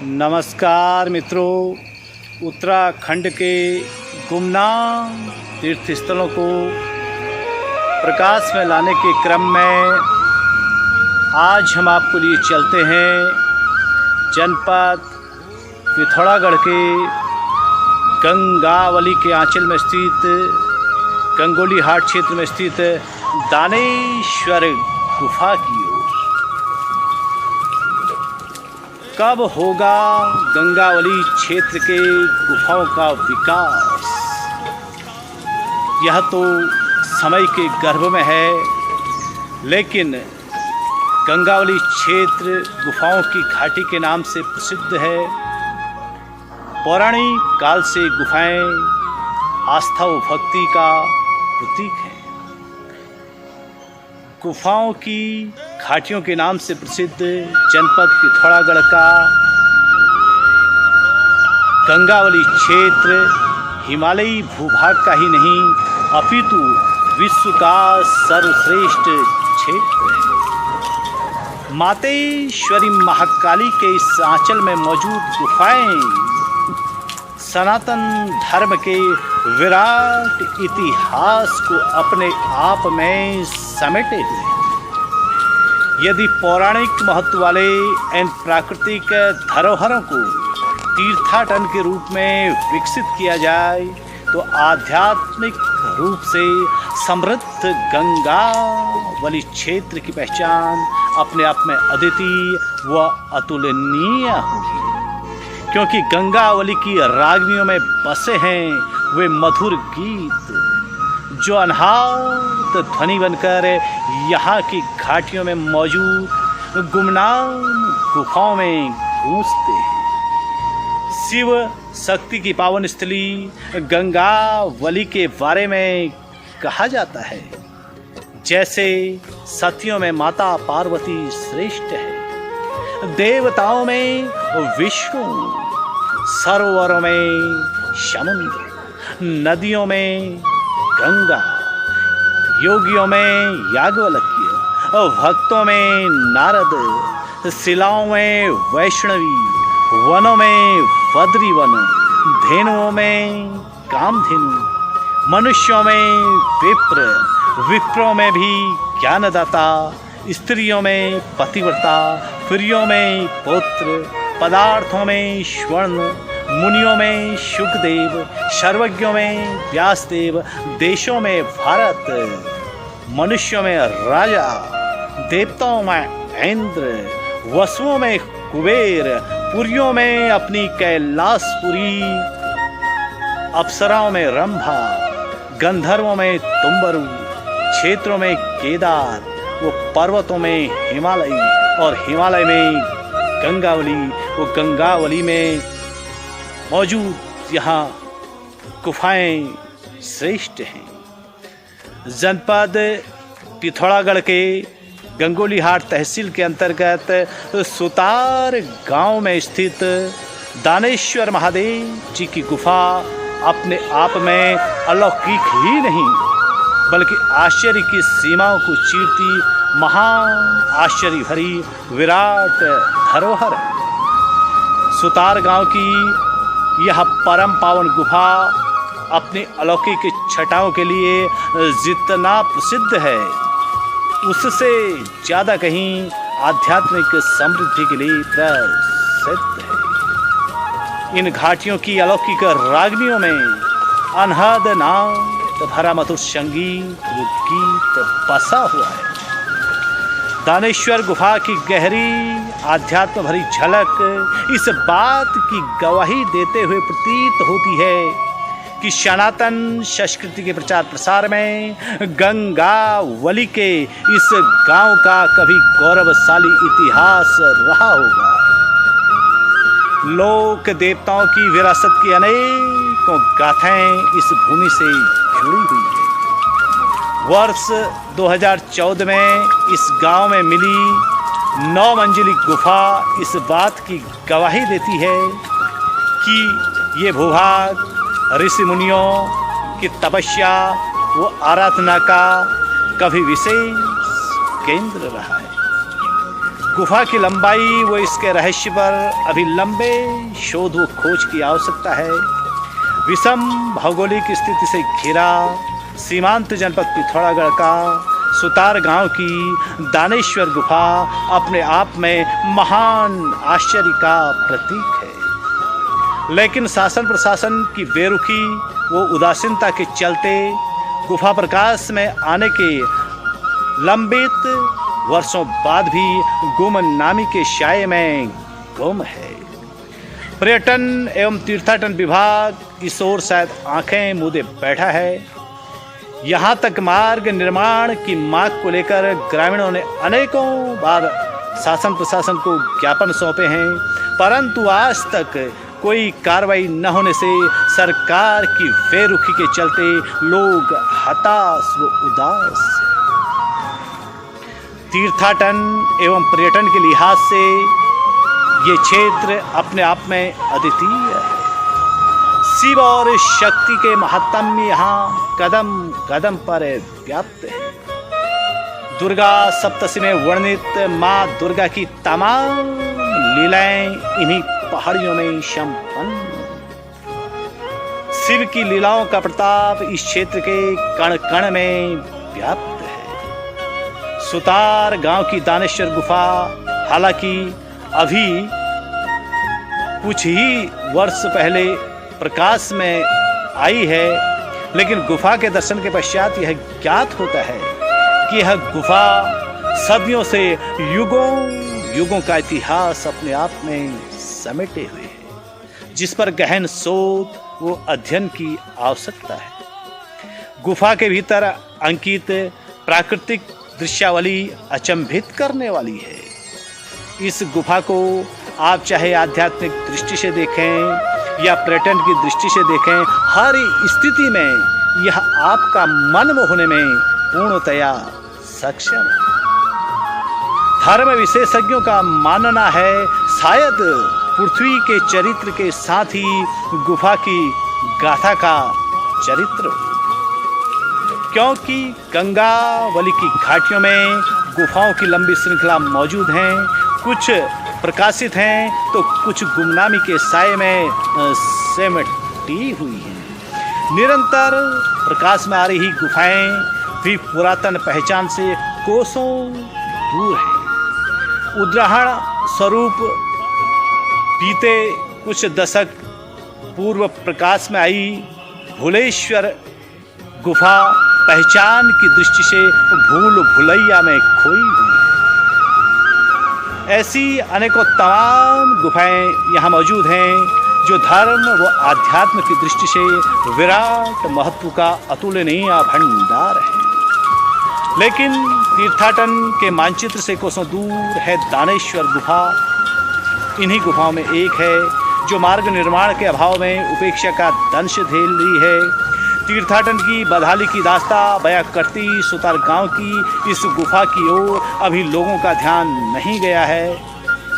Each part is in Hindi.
नमस्कार मित्रों, उत्तराखंड के गुमनाम तीर्थ स्थलों को प्रकाश में लाने के क्रम में आज हम आपको लिए चलते हैं जनपद पिथौरागढ़ के गंगावली के आंचल में स्थित गंगोली हाट क्षेत्र में स्थित दानेश्वर गुफा की ओर। कब होगा गंगावली क्षेत्र के गुफाओं का विकास? यह तो समय के गर्भ में है, लेकिन गंगावली क्षेत्र गुफाओं की घाटी के नाम से प्रसिद्ध है। पौराणिक काल से गुफाएं आस्था व भक्ति का प्रतीक है। गुफाओं की घाटियों के नाम से प्रसिद्ध जनपद पिथौरागढ़ का गंगावली क्षेत्र हिमालयी भूभाग का ही नहीं अपितु विश्व का सर्वश्रेष्ठ क्षेत्र है। मातेश्वरी महाकाली के इस आंचल में मौजूद गुफाएं सनातन धर्म के विराट इतिहास को अपने आप में समेटे हुए हैं। यदि पौराणिक महत्व वाले इन प्राकृतिक धरोहरों को तीर्थाटन के रूप में विकसित किया जाए तो आध्यात्मिक रूप से समृद्ध गंगावली क्षेत्र की पहचान अपने आप में अद्वितीय व अतुलनीय होगी, क्योंकि गंगावली की रागनियों में बसे हैं वे मधुर गीत जो अनहात ध्वनि बनकर यहाँ की घाटियों में मौजूद गुमनाम गुफाओं में गूंजते हैं। शिव शक्ति की पावन स्थली गंगावली के बारे में कहा जाता है, जैसे सतियों में माता पार्वती श्रेष्ठ है, देवताओं में विष्णु, सरोवरों में समुद्र, नदियों में गंगा, योगियों में याज्ञवल्क्य, भक्तों में नारद, शिलाओं में वैष्णवी, वनों में बद्री वन, धेनुओं में कामधेनु, मनुष्यों में विप्र, विप्रों में भी ज्ञानदाता, स्त्रियों में पतिव्रता, प्रियों में पौत्र, पदार्थों में स्वर्ण, मुनियों में शुकदेव, सर्वज्ञों में व्यासदेव, देशों में भारत, मनुष्यों में राजा, देवताओं में इंद्र, वसुओं में कुबेर, पुरियों में अपनी कैलाशपुरी, अप्सराओं में रंभा, गंधर्वों में तुम्बरु, क्षेत्रों में केदार, वो पर्वतों में हिमालय और हिमालय में गंगावली, वो गंगावली में मौजूद यहाँ गुफाएं श्रेष्ठ हैं। जनपद पिथौरागढ़ के गंगोली हाट तहसील के अंतर्गत सुतार गांव में स्थित दानेश्वर महादेव जी की गुफा अपने आप में अलौकिक ही नहीं बल्कि आश्चर्य की सीमाओं को चीरती महान आश्चर्य भरी विराट धरोहर है। सुतार गांव की यह परम पावन गुफा अपनी अलौकिक छटाओं के लिए जितना प्रसिद्ध है, उससे ज़्यादा कहीं आध्यात्मिक समृद्धि के लिए प्रसिद्ध है। इन घाटियों की अलौकिक रागनियों में अनहद नाद भरा मधुर संगीत वो गीत बसा हुआ है। दानेश्वर गुफा की गहरी आध्यात्म भरी झलक इस बात की गवाही देते हुए प्रतीत होती है कि सनातन संस्कृति के प्रचार प्रसार में गंगावली के इस गांव का कभी गौरवशाली इतिहास रहा होगा। लोक देवताओं की विरासत की अनेकों गाथाएं इस भूमि से जुड़ी हुई है। वर्ष 2014 में इस गांव में मिली 9 मंजिली गुफा इस बात की गवाही देती है कि ये भूभाग ऋषि मुनियों की तपस्या व आराधना का कभी विशेष केंद्र रहा है। गुफा की लंबाई व इसके रहस्य पर अभी लंबे शोध व खोज की आवश्यकता है। विषम भौगोलिक स्थिति से घिरा सीमांत जनपद पिथौरागढ़ का सुतार गांव की दानेश्वर गुफा अपने आप में महान आश्चर्य का प्रतीक है। लेकिन शासन प्रशासन की बेरुखी व उदासीनता के चलते गुफा प्रकाश में आने के लंबित वर्षों बाद भी गुमनामी के साये में गुम है। पर्यटन एवं तीर्थाटन विभाग इस ओर शायद आंखें मूंदे बैठा है। यहाँ तक मार्ग निर्माण की मांग को लेकर ग्रामीणों ने अनेकों बार शासन प्रशासन को ज्ञापन सौंपे हैं, परंतु आज तक कोई कार्रवाई न होने से सरकार की बेरुखी के चलते लोग हताश व उदास हैं। तीर्थाटन एवं पर्यटन के लिहाज से ये क्षेत्र अपने आप में अद्वितीय है। शिव और शक्ति के महात्म्य यहाँ कदम कदम पर व्याप्त है। दुर्गा सप्तशती में वर्णित माँ दुर्गा की तमाम लीलाएं इन्हीं पहाड़ियों में संपन्न। शिव की लीलाओं का प्रताप इस क्षेत्र के कण कण में व्याप्त है। सुतार गांव की दानेश्वर गुफा हालांकि अभी कुछ ही वर्ष पहले प्रकाश में आई है, लेकिन गुफा के दर्शन के पश्चात यह ज्ञात होता है कि यह गुफा सदियों से युगों युगों का इतिहास अपने आप में समेटे हुए है, जिस पर गहन शोध व अध्ययन की आवश्यकता है। गुफा के भीतर अंकित प्राकृतिक दृश्यावली अचंभित करने वाली है। इस गुफा को आप चाहे आध्यात्मिक दृष्टि से देखें या पर्यटन की दृष्टि से देखें, हर स्थिति में यह आपका मन मोहने में पूर्णतया सक्षम है। धर्म विशेषज्ञों का मानना है शायद पृथ्वी के चरित्र के साथ ही गुफा की गाथा का चरित्र, क्योंकि गंगावली की घाटियों में गुफाओं की लंबी श्रृंखला मौजूद हैं। कुछ प्रकाशित हैं तो कुछ गुमनामी के साये में सिमटी हुई हैं। निरंतर प्रकाश में आ रही गुफाएं भी पुरातन पहचान से कोसों दूर हैं। उदाहरण स्वरूप बीते कुछ दशक पूर्व प्रकाश में आई भुलेश्वर गुफा पहचान की दृष्टि से भूल भुलैया में खोई हुई है। ऐसी अनेकों तमाम गुफाएं यहाँ मौजूद हैं जो धर्म व आध्यात्म की दृष्टि से विराट महत्व का अतुलनीय भंडार है। लेकिन तीर्थाटन के मानचित्र से कोसों दूर है दानेश्वर गुफा। इन्हीं गुफाओं में एक है जो मार्ग निर्माण के अभाव में उपेक्षा का दंश झेल रही है। तीर्थाटन की बदहाली की दास्ता बयां करती सुतार गांव की इस गुफा की ओर अभी लोगों का ध्यान नहीं गया है।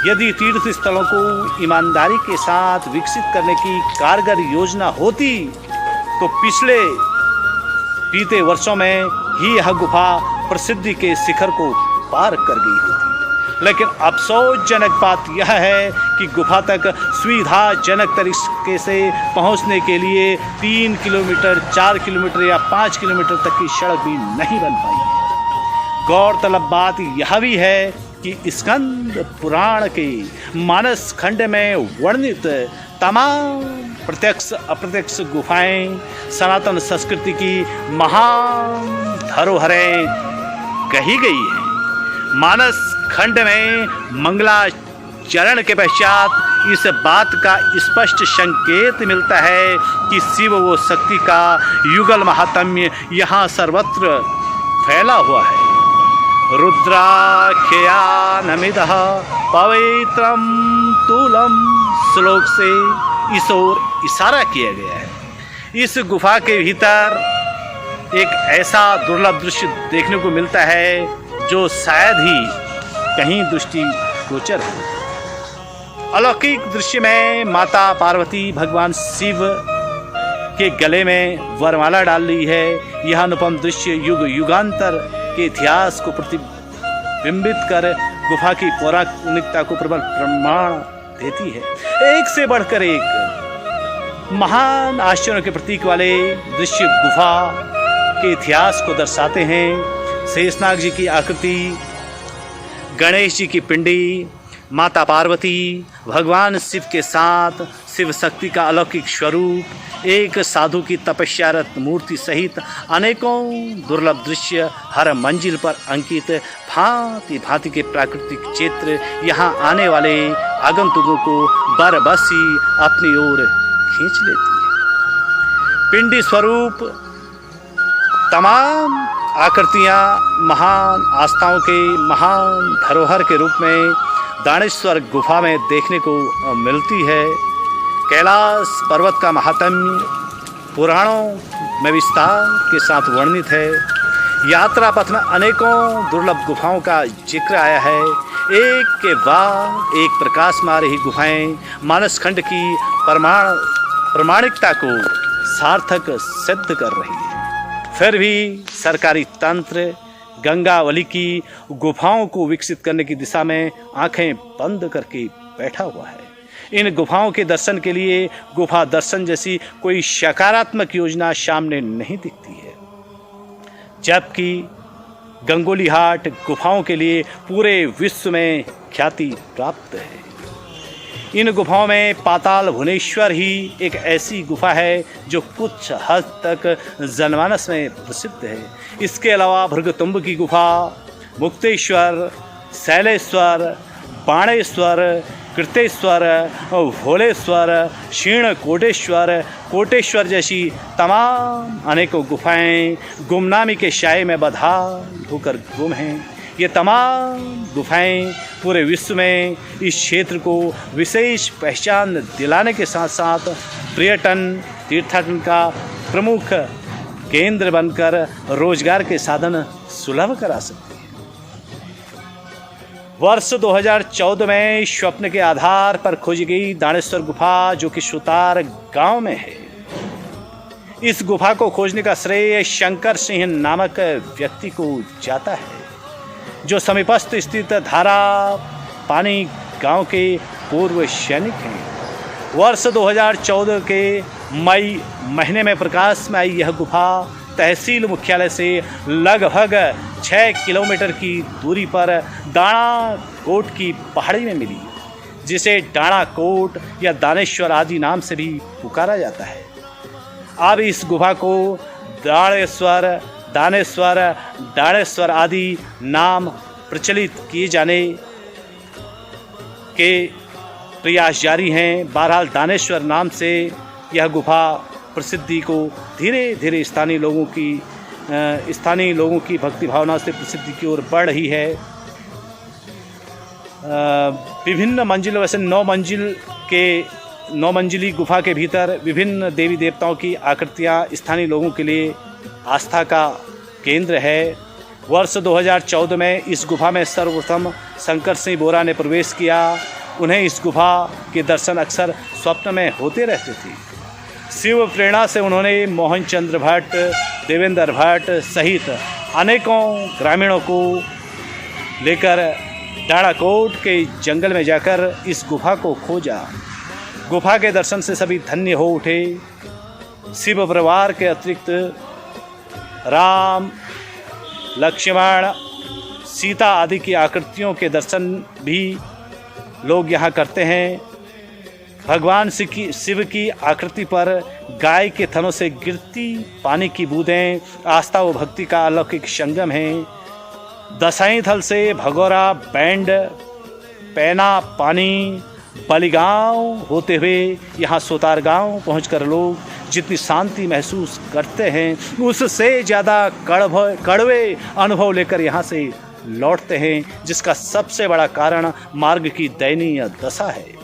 यदि तीर्थ स्थलों को ईमानदारी के साथ विकसित करने की कारगर योजना होती तो पिछले बीते वर्षों में ही यह गुफा प्रसिद्धि के शिखर को पार कर गई होती। लेकिन अफसोसजनक बात यह है कि गुफा तक सुविधाजनक तरीके से पहुंचने के लिए 3 किलोमीटर, 4 किलोमीटर या 5 किलोमीटर तक की सड़क भी नहीं बन पाई है। गौरतलब बात यह भी है कि स्कंद पुराण के मानस खंड में वर्णित तमाम प्रत्यक्ष अप्रत्यक्ष गुफाएं सनातन संस्कृति की महान धरोहरें कही गई हैं। मानस खंड में मंगलाचरण के पश्चात इस बात का स्पष्ट संकेत मिलता है कि शिव व शक्ति का युगल महात्म्य यहाँ सर्वत्र फैला हुआ है। रुद्राख्या नमिदः पवित्रम तुलम श्लोक से इस ओर इशारा किया गया है। इस गुफा के भीतर एक ऐसा दुर्लभ दृश्य देखने को मिलता है जो शायद ही कहीं दृष्टि गोचर है। अलौकिक दृश्य में माता पार्वती भगवान शिव के गले में वरमाला डाल रही है। यह अनुपम दृश्य युग युगांतर के इतिहास को प्रतिबिंबित कर गुफा की पौराणिकता को प्रबल प्रमाण देती है। एक से बढ़कर एक महान आश्चर्यों के प्रतीक वाले दृश्य गुफा के इतिहास को दर्शाते हैं। शेषनाग जी की आकृति, गणेश जी की पिंडी, माता पार्वती, भगवान शिव के साथ शिव शक्ति का अलौकिक स्वरूप, एक साधु की तपस्यारत मूर्ति सहित अनेकों दुर्लभ दृश्य हर मंजिल पर अंकित भांति भांति के प्राकृतिक चित्र यहाँ आने वाले आगंतुकों को बरबसी अपनी ओर खींच लेती है। पिंडी स्वरूप तमाम आकृतियाँ महान आस्थाओं के महान धरोहर के रूप में दानेश्वर गुफा में देखने को मिलती है। कैलाश पर्वत का महात्म्य पुराणों में विस्तार के साथ वर्णित है। यात्रा पथ में अनेकों दुर्लभ गुफाओं का जिक्र आया है। एक के बाद एक प्रकाश में आ रही गुफाएं मानसखंड की प्रमाणिकता को सार्थक सिद्ध कर रही है। फिर भी सरकारी तंत्र गंगावली की गुफाओं को विकसित करने की दिशा में आंखें बंद करके बैठा हुआ है। इन गुफाओं के दर्शन के लिए गुफा दर्शन जैसी कोई सकारात्मक योजना सामने नहीं दिखती है, जबकि गंगोलीहाट गुफाओं के लिए पूरे विश्व में ख्याति प्राप्त है। इन गुफाओं में पाताल भुवनेश्वर ही एक ऐसी गुफा है जो कुछ हद तक जनमानस में प्रसिद्ध है। इसके अलावा भृगुतुंब की गुफा, मुक्तेश्वर, शैलेश्वर, बाणेश्वर, कृतेश्वर, भोलेश्वर, क्षीण कोटेश्वर जैसी तमाम अनेकों गुफाएं गुमनामी के शाये में बदहाल होकर गुम हैं। ये तमाम गुफाएं पूरे विश्व में इस क्षेत्र को विशेष पहचान दिलाने के साथ साथ पर्यटन तीर्थाटन का प्रमुख केंद्र बनकर रोजगार के साधन सुलभ करा सकती है। वर्ष 2014 में स्वप्न के आधार पर खोजी गई दानेश्वर गुफा, जो कि सुतार गांव में है। इस गुफा को खोजने का श्रेय शंकर सिंह नामक व्यक्ति को जाता है, जो समीपस्थ स्थित धारा पानी गांव के पूर्व सैनिक हैं। वर्ष 2014 के मई महीने में प्रकाश में आई यह गुफा तहसील मुख्यालय से लगभग 6 किलोमीटर की दूरी पर डाणा कोट की पहाड़ी में मिली, जिसे डाणा कोट या दानेश्वर आदि नाम से भी पुकारा जाता है। अब इस गुफा को दानेश्वर, डाणेश्वर आदि नाम प्रचलित किए जाने के प्रयास जारी हैं। बहरहाल दानेश्वर नाम से यह गुफा प्रसिद्धि को धीरे धीरे स्थानीय लोगों की भक्ति भावना से प्रसिद्धि की ओर बढ़ रही है। विभिन्न मंजिलों, वैसे 9 मंजिली गुफा के भीतर विभिन्न देवी देवताओं की आकृतियाँ स्थानीय लोगों के लिए आस्था का केंद्र है। वर्ष 2014 में इस गुफा में सर्वप्रथम शंकर सिंह बोरा ने प्रवेश किया। उन्हें इस गुफा के दर्शन अक्सर स्वप्न में होते रहते थे। शिव प्रेरणा से उन्होंने मोहन चंद्र भट्ट, देवेंद्र भट्ट सहित अनेकों ग्रामीणों को लेकर डाणाकोट के जंगल में जाकर इस गुफा को खोजा। गुफा के दर्शन से सभी धन्य हो उठे। शिव परिवार के अतिरिक्त राम, लक्ष्मण, सीता आदि की आकृतियों के दर्शन भी लोग यहाँ करते हैं। भगवान शिव की आकृति पर गाय के थनों से गिरती पानी की बूंदें आस्था व भक्ति का अलौकिक संगम है। दसाई थल से भगोरा, बैंड, पैना, पानी, बलिगांव होते हुए यहाँ सोतार गांव पहुँचकर लोग जितनी शांति महसूस करते हैं, उससे ज़्यादा कड़वे अनुभव लेकर यहाँ से लौटते हैं, जिसका सबसे बड़ा कारण मार्ग की दयनीय दशा है।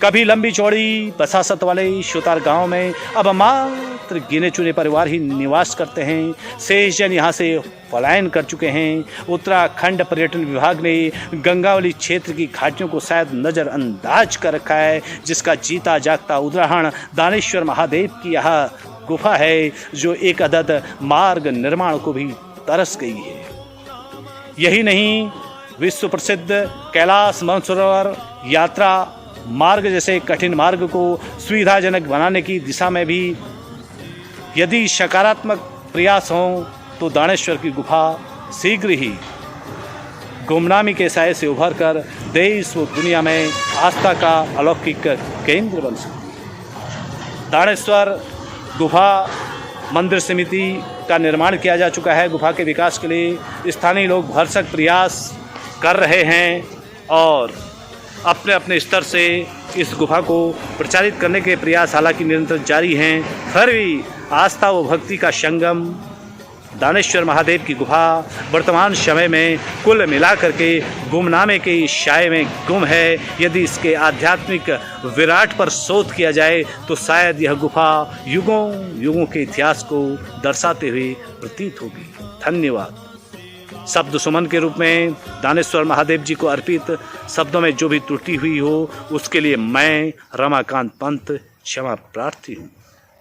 कभी लंबी चौड़ी बसासत वाले सुतार गांव में अब मात्र गिने चुने परिवार ही निवास करते हैं। शेष जन यहाँ से पलायन कर चुके हैं। उत्तराखंड पर्यटन विभाग ने गंगावली क्षेत्र की घाटियों को शायद नज़रअंदाज कर रखा है, जिसका जीता जागता उदाहरण दानेश्वर महादेव की यह गुफा है, जो एक अदद मार्ग निर्माण को भी तरस गई है। यही नहीं, विश्व प्रसिद्ध कैलाश मानसरोवर यात्रा मार्ग जैसे कठिन मार्ग को सुविधाजनक बनाने की दिशा में भी यदि सकारात्मक प्रयास हों तो दानेश्वर की गुफा शीघ्र ही गुमनामी के साए से उभर कर देश व दुनिया में आस्था का अलौकिक केंद्र बन सके। दानेश्वर गुफा मंदिर समिति का निर्माण किया जा चुका है। गुफा के विकास के लिए स्थानीय लोग भरसक प्रयास कर रहे हैं और अपने अपने स्तर से इस गुफा को प्रचारित करने के प्रयास हालांकि निरंतर जारी हैं। फिर भी आस्था व भक्ति का संगम दानेश्वर महादेव की गुफा वर्तमान समय में कुल मिलाकर के गुमनामे के साए में गुम है। यदि इसके आध्यात्मिक विराट पर शोध किया जाए तो शायद यह गुफा युगों युगों के इतिहास को दर्शाते हुए प्रतीत होगी। धन्यवाद। शब्द सुमन के रूप में दानेश्वर महादेव जी को अर्पित शब्दों में जो भी त्रुटि हुई हो उसके लिए मैं रमाकांत पंत क्षमा प्रार्थी हूँ।